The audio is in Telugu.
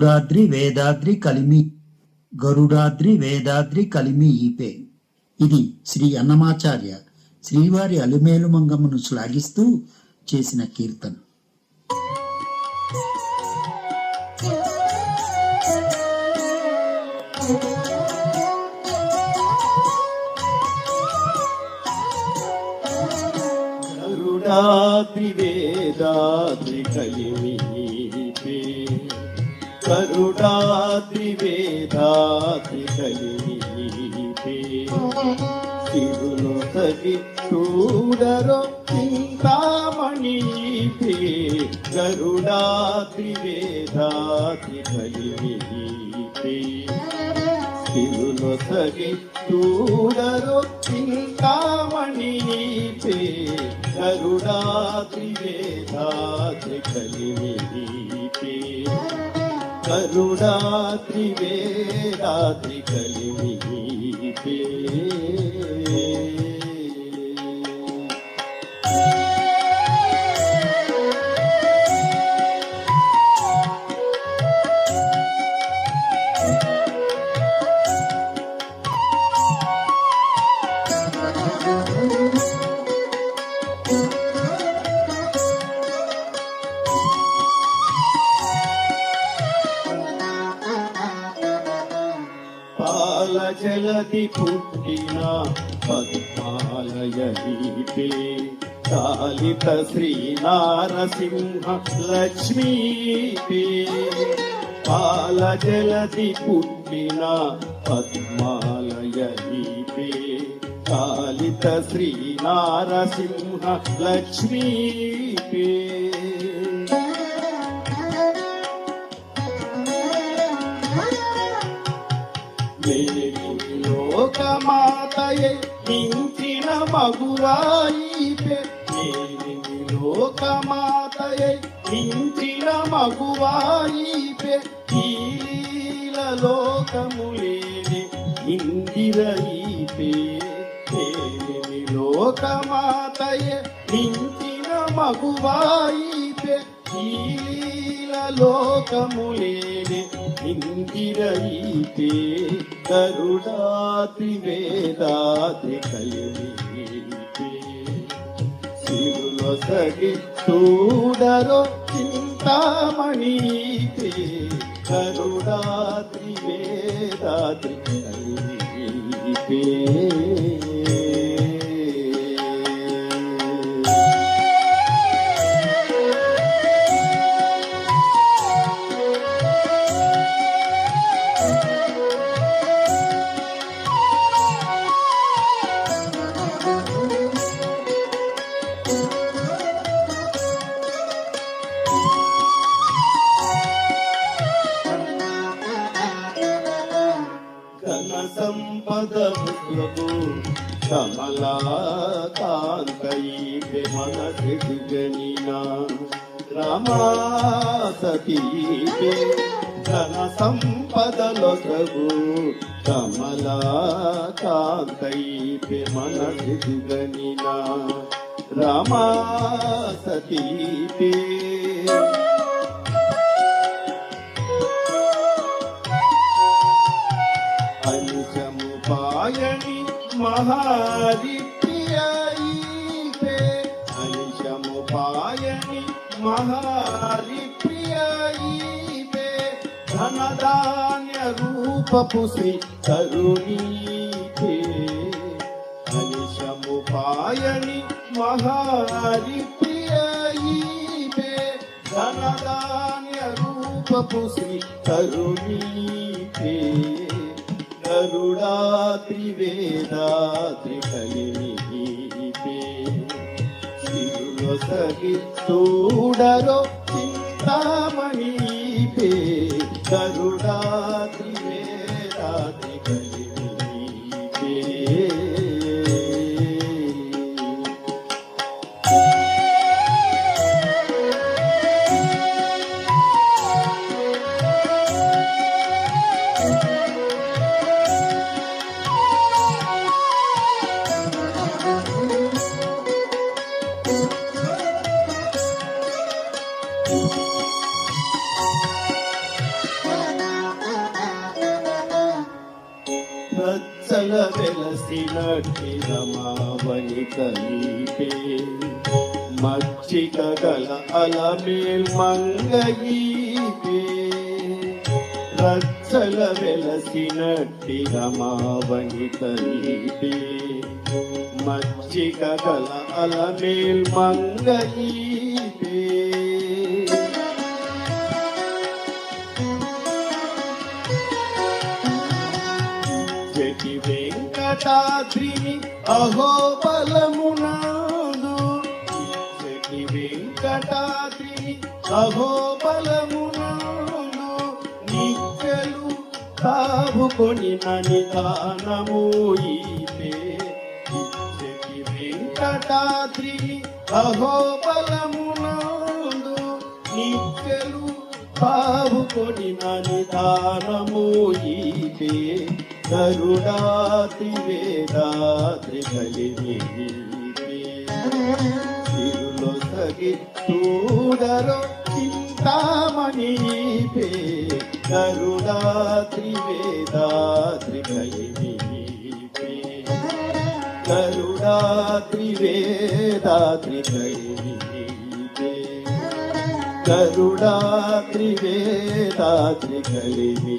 గరుడాద్రి వేదాద్రి కలిమి ఈపే. ఇది శ్రీ అన్నమాచార్య శ్రీవారి అలుమేలు మంగమ్మను శ్లాఘిస్తూ చేసిన కీర్తన. గరుడాద్రి వేదాద్రి కలిమి ఈపే, గరుడాద్రి వేదాద్రి కలిమి ఈపే. తిరునొసగి చూడరో చింతామణి ఈపే, గరుడాద్రి వేదాద్రి కలిమి ఈపే. తిరునొసగి చూడరో చింతామణి ఈపే, గరుడాద్రి వేదాద్రి కలిమి ఈపే. గరుడాద్రి వేదాద్రి కలిమి ఈపే. పాల జలది పుట్టిన పద్మాలయీపే, కాళిత శ్రీ నారసింహ లక్ష్మీపే. పాల జలది పుట్టిన పద్మాలయీపే, కాళిత శ్రీ నారసింహ లక్ష్మీపే. లోకమాతయే మించిన మగువాయిపే, లోకమాతయే మించిన మగువాయిపే. ఈల లోకములేని ఇందిరయిపే, లోకమాతయే మించిన మగువాయిపే. ఈల లోకములేని ఇందిరయిపే, గరుడాద్రి వేదాద్రి కలిమి ఈపే. సిరులొసగి చూడరో చింతామణి ఈపే, గరుడాద్రి వేదాద్రి కలిమి ఈపే. ఘన సంపద ముద్రకు కమలాకాంతయీపే, మనసి గనినా రమాసతీపే. ఘన సంపదలొసగు కమలాకాంతయీపే, మనసి గనినా రమాసతీపే. అంశముపాయని మహారి ప్రియైపే, అంశముపాయని మహారి ప్రియైపే. ధనధాన్య రూపపు శ్రీ తరుణీపే, అంశముపాయని మహారి ప్రియైపే. ధనధాన్య రూపపు శ్రీ తరుణీపే, గరుడాద్రి వేదాద్రి కలిమి ఈపే. సిరులొసగి చూడరో చింతామణి ఈపే, గరుడాద్రి వేదాద్రి కలిమి ఈపే. రచ్చల వెలసినట్టి రమావని కలిపే మచ్చిక గల అలమేల్ మంగయీపే రచ్చల వెలసినట్టి రమావని కలిపే మచ్చిక గల అలమేల్ మంగయీపే జటి వెంకటాద్రిని అహోబలమునాదు జటి వెంకటాద్రిని అహోబలమునాదు నిక్కలు తావుకొని నిదానము ఈపే జటి వెంకటాద్రిని అహోబలమునాదు నిక్కలు తావుకొని నిదానము ఈపే కరుణాతి వేదాద్రి కలిమి తిరులో సగి చూడరో చింతామణి పే కరుణాత్రి వేదాద్రి కలిమి కరుణాత్రి వేదాద్రి కలిమి కరుణాత్రి వేదాద్రి కలిమి